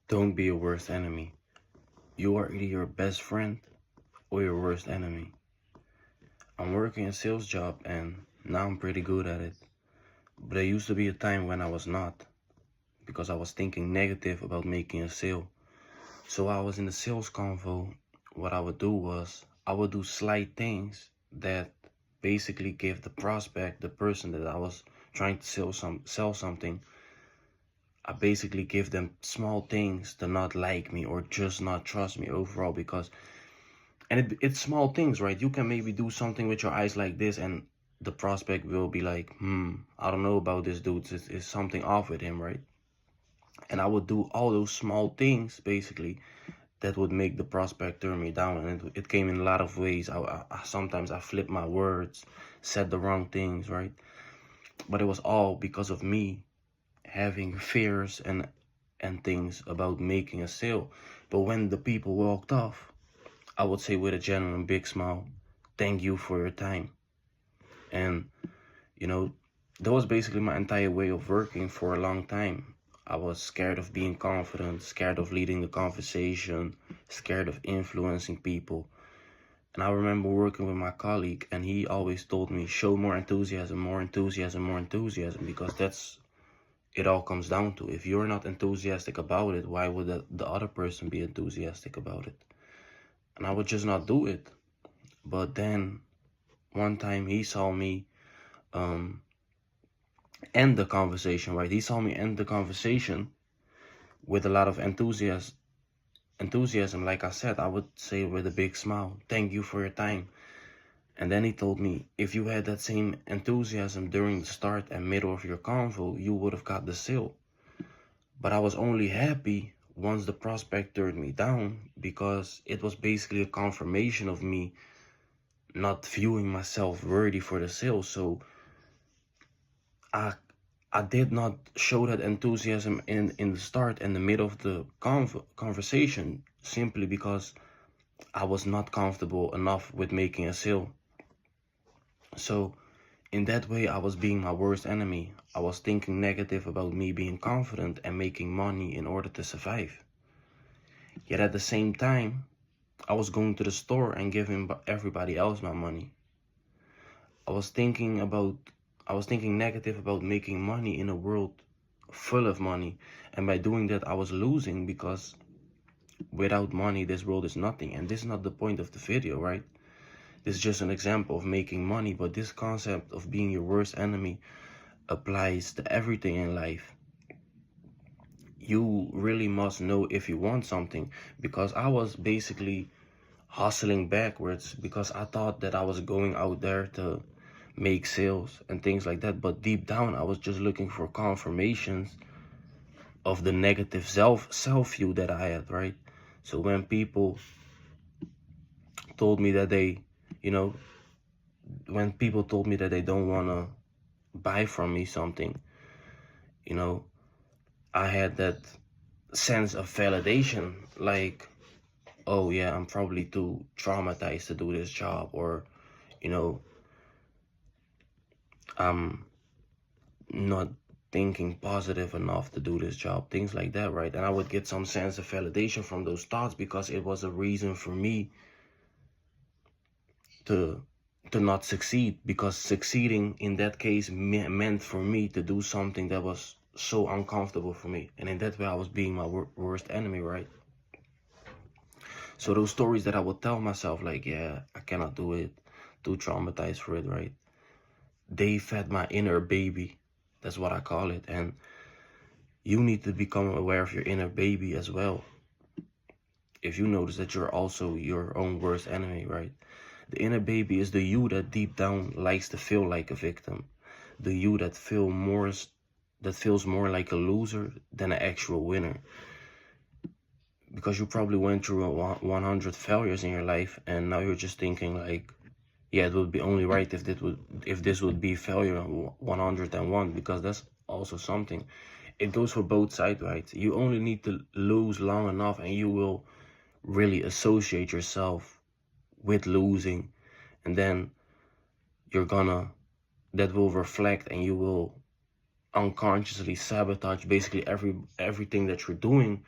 Don't be your worst enemy. You are either your best friend or your worst enemy. I'm working a sales job and now I'm pretty good at it. But there used to be a time when I was not, because I was thinking negative about making a sale. So I was in the sales convo. What I would do was I would do slight things that basically gave the prospect, the person that I was trying to sell something, I basically give them small things to not like me or just not trust me overall, because it's small things, right? You can maybe do something with your eyes like this and the prospect will be like, I don't know about this dude. Is something off with him, right? And I would do all those small things basically that would make the prospect turn me down. And it came in a lot of ways. Sometimes I flipped my words, said the wrong things, right? But it was all because of me having fears and things about making a sale. But when the people walked off, I would say with a genuine big smile, thank you for your time. And, you know, that was basically my entire way of working for a long time. I was scared of being confident, scared of leading the conversation, scared of influencing people. And I remember working with my colleague and he always told me, show more enthusiasm, more enthusiasm, more enthusiasm, because that's it all comes down to. If you're not enthusiastic about it, why would the other person be enthusiastic about it? And I would just not do it. But then one time he saw me end the conversation, right? He saw me end the conversation with a lot of enthusiasm. Like I said, I would say with a big smile, thank you for your time. And then he told me, if you had that same enthusiasm during the start and middle of your convo, you would have got the sale. But I was only happy once the prospect turned me down, because it was basically a confirmation of me not viewing myself worthy for the sale. So I I did not show that enthusiasm in the start and the middle of the conversation, simply because I was not comfortable enough with making a sale. So in that way, I was being my worst enemy. I was thinking negative about me being confident and making money in order to survive. Yet at the same time, I was going to the store and giving everybody else my money. I was thinking negative about making money in a world full of money. And by doing that, I was losing, because without money, this world is nothing. And this is not the point of the video, right? This is just an example of making money, but this concept of being your worst enemy applies to everything in life. You really must know if you want something, because I was basically hustling backwards because I thought that I was going out there to make sales and things like that. But deep down, I was just looking for confirmations of the negative self view that I had, right? So when people told me that when people told me that they don't want to buy from me something, I had that sense of validation, like, oh yeah, I'm probably too traumatized to do this job, or, I'm not thinking positive enough to do this job, things like that, right? And I would get some sense of validation from those thoughts, because it was a reason for me to not succeed, because succeeding in that case meant for me to do something that was so uncomfortable for me. And in that way, I was being my worst enemy, right? So those stories that I would tell myself, like, yeah, I cannot do it, too traumatized for it, right? They fed my inner baby. That's what I call it. And you need to become aware of your inner baby as well. If you notice that you're also your own worst enemy, right? The inner baby is the you that deep down likes to feel like a victim. The you that feels more like a loser than an actual winner. Because you probably went through 100 failures in your life, and now you're just thinking like, yeah, it would be only right if this would be failure 101, because that's also something. It goes for both sides, right? You only need to lose long enough and you will really associate yourself with losing, and then that will reflect, and you will unconsciously sabotage basically everything that you're doing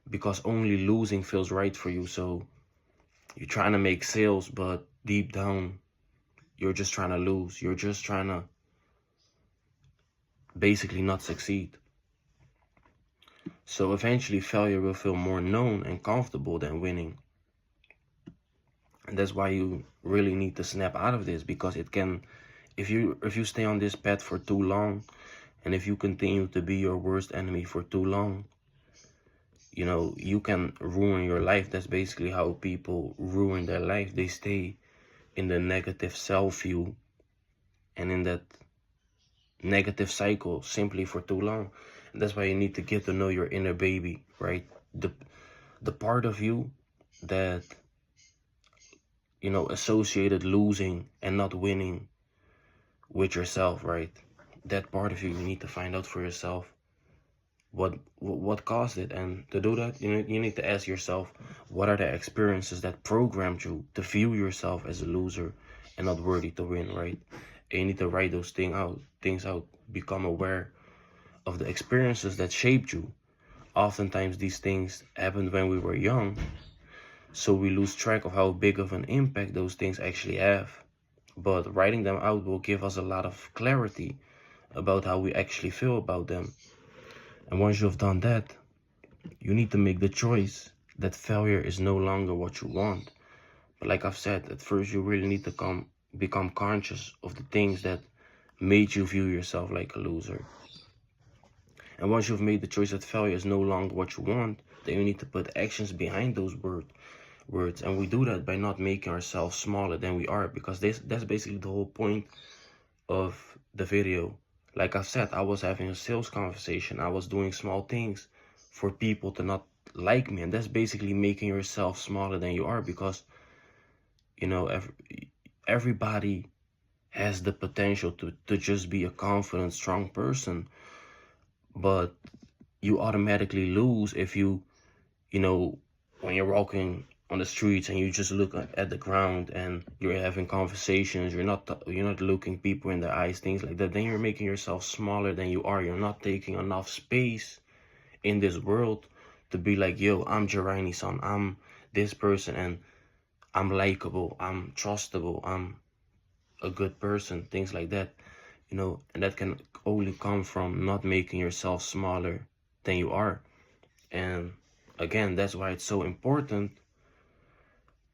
because only losing feels right for you. So you're trying to make sales, but deep down, you're just trying to lose. You're just trying to basically not succeed. So eventually failure will feel more known and comfortable than winning. And that's why you really need to snap out of this, because it can, if you stay on this path for too long, and if you continue to be your worst enemy for too long, you know, you can ruin your life. That's basically how people ruin their life. They stay in the negative self-view and in that negative cycle simply for too long. And that's why you need to get to know your inner baby, right? The part of you that, you know, associated losing and not winning with yourself, right? That part of you need to find out for yourself what caused it. And to do that, you need to ask yourself, what are the experiences that programmed you to view yourself as a loser and not worthy to win, right? And you need to write those things out, become aware of the experiences that shaped you. Oftentimes these things happened when we were young, so we lose track of how big of an impact those things actually have. But writing them out will give us a lot of clarity about how we actually feel about them. And once you've done that, you need to make the choice that failure is no longer what you want. But like I've said, at first you really need to become conscious of the things that made you view yourself like a loser. And once you've made the choice that failure is no longer what you want, then you need to put actions behind those words. And we do that by not making ourselves smaller than we are, because that's basically the whole point of the video. Like I said, I was having a sales conversation. I was doing small things for people to not like me. And that's basically making yourself smaller than you are, because, you know, everybody has the potential to just be a confident, strong person. But you automatically lose if you know, when you're walking on the streets and you just look at the ground and you're having conversations, you're not looking people in the eyes, things like that, then you're making yourself smaller than you are. You're not taking enough space in this world to be like, yo, I'm Jarani son, I'm this person, and I'm likable, I'm trustable, I'm a good person, things like that, you know. And that can only come from not making yourself smaller than you are. And again, that's why it's so important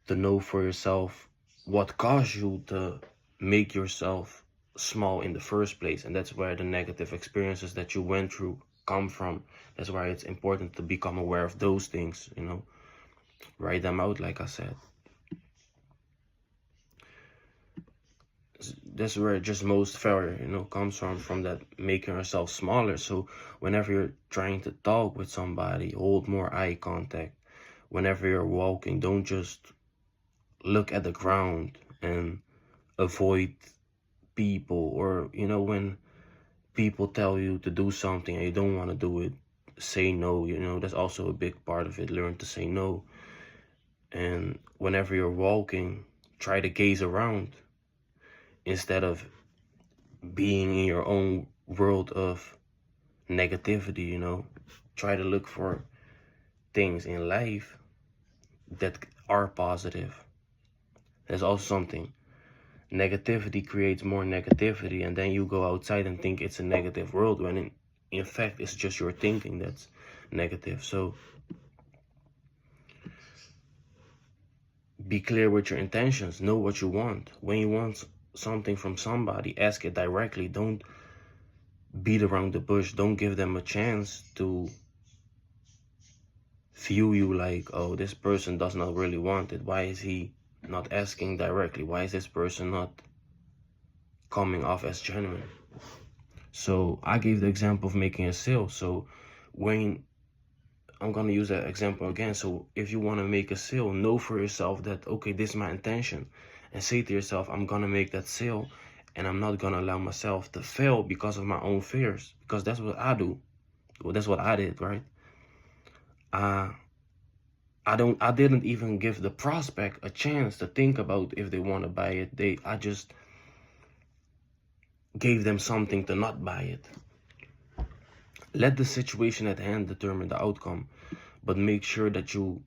to know for yourself what caused you to make yourself small in the first place. And that's where the negative experiences that you went through come from. That's why it's important to become aware of those things, you know. Write them out, like I said. That's where just most failure, you know, comes from that making yourself smaller. So whenever you're trying to talk with somebody, hold more eye contact. Whenever you're walking, don't just look at the ground and avoid people. Or, you know, when people tell you to do something and you don't want to do it, say no. You know, that's also a big part of it. Learn to say no. And whenever you're walking, try to gaze around instead of being in your own world of negativity, you know. Try to look for things in life that are positive. There's also something. Negativity creates more negativity, and then you go outside and think it's a negative world, when in fact it's just your thinking that's negative. So be clear with your intentions. Know what you want. When you want something from somebody, ask it directly. Don't beat around the bush. Don't give them a chance to view you like, oh, this person does not really want it. Why is he not asking directly? Why is this person not coming off as genuine? So I gave the example of making a sale. So when I'm gonna use that example again. So if you want to make a sale, know for yourself that, okay, this is my intention, and say to yourself, I'm gonna make that sale, and I'm not gonna allow myself to fail because of my own fears, because that's what I do. Well, that's what I did, right? I didn't even give the prospect a chance to think about if they want to buy it. I just gave them something to not buy it. Let the situation at hand determine the outcome, but make sure that you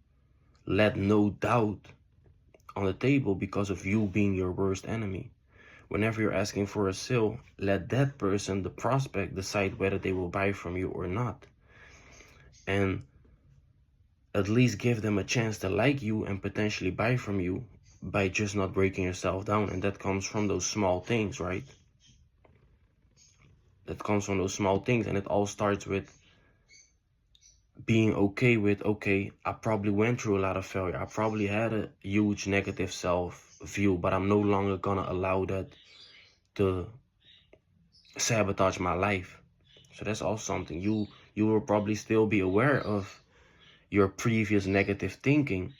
let no doubt on the table because of you being your worst enemy. Whenever you're asking for a sale, let that person, the prospect, decide whether they will buy from you or not. And at least give them a chance to like you and potentially buy from you by just not breaking yourself down. And that comes from those small things, right? That comes from those small things. And it all starts with being okay with, okay, I probably went through a lot of failure. I probably had a huge negative self-view, but I'm no longer gonna allow that to sabotage my life. So that's also something. You will probably still be aware of your previous negative thinking,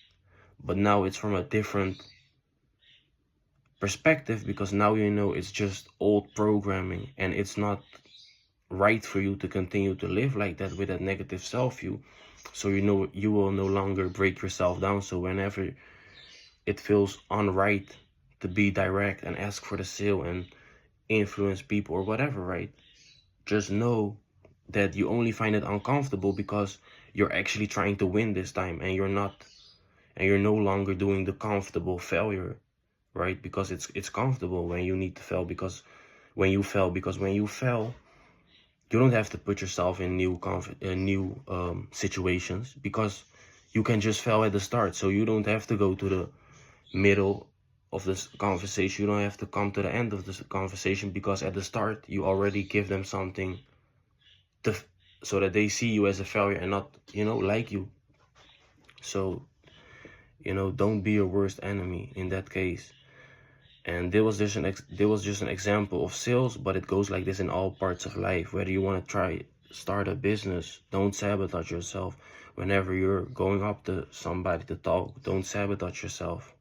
but now it's from a different perspective, because now you know it's just old programming and it's not right for you to continue to live like that with that negative self-view. So you know you will no longer break yourself down. So whenever it feels unright to be direct and ask for the sale and influence people or whatever, right? Just know that you only find it uncomfortable because you're actually trying to win this time, and you're not, and you're no longer doing the comfortable failure, right? Because it's comfortable when you need to fail, because when you fail, you don't have to put yourself in new situations, because you can just fail at the start. So you don't have to go to the middle of this conversation. You don't have to come to the end of this conversation, because at the start you already give them something to, so that they see you as a failure and not, like you. So, don't be your worst enemy in that case. And there was just an example of sales, but it goes like this in all parts of life. Whether you want to start a business, don't sabotage yourself. Whenever you're going up to somebody to talk, don't sabotage yourself.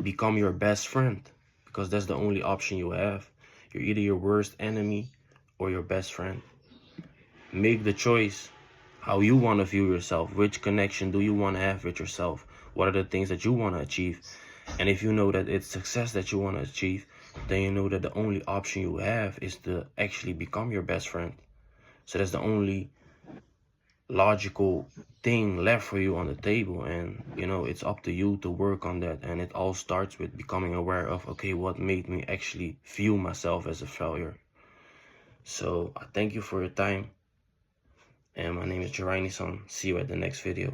Become your best friend, because that's the only option you have. You're either your worst enemy or your best friend. Make the choice how you want to view yourself. Which connection do you want to have with yourself? What are the things that you want to achieve? And if you know that it's success that you want to achieve, then you know that the only option you have is to actually become your best friend. So that's the only logical thing left for you on the table. And it's up to you to work on that. And it all starts with becoming aware of, okay, what made me actually view myself as a failure. So I thank you for your time, and my name is Jiraini-san. See you at the next video.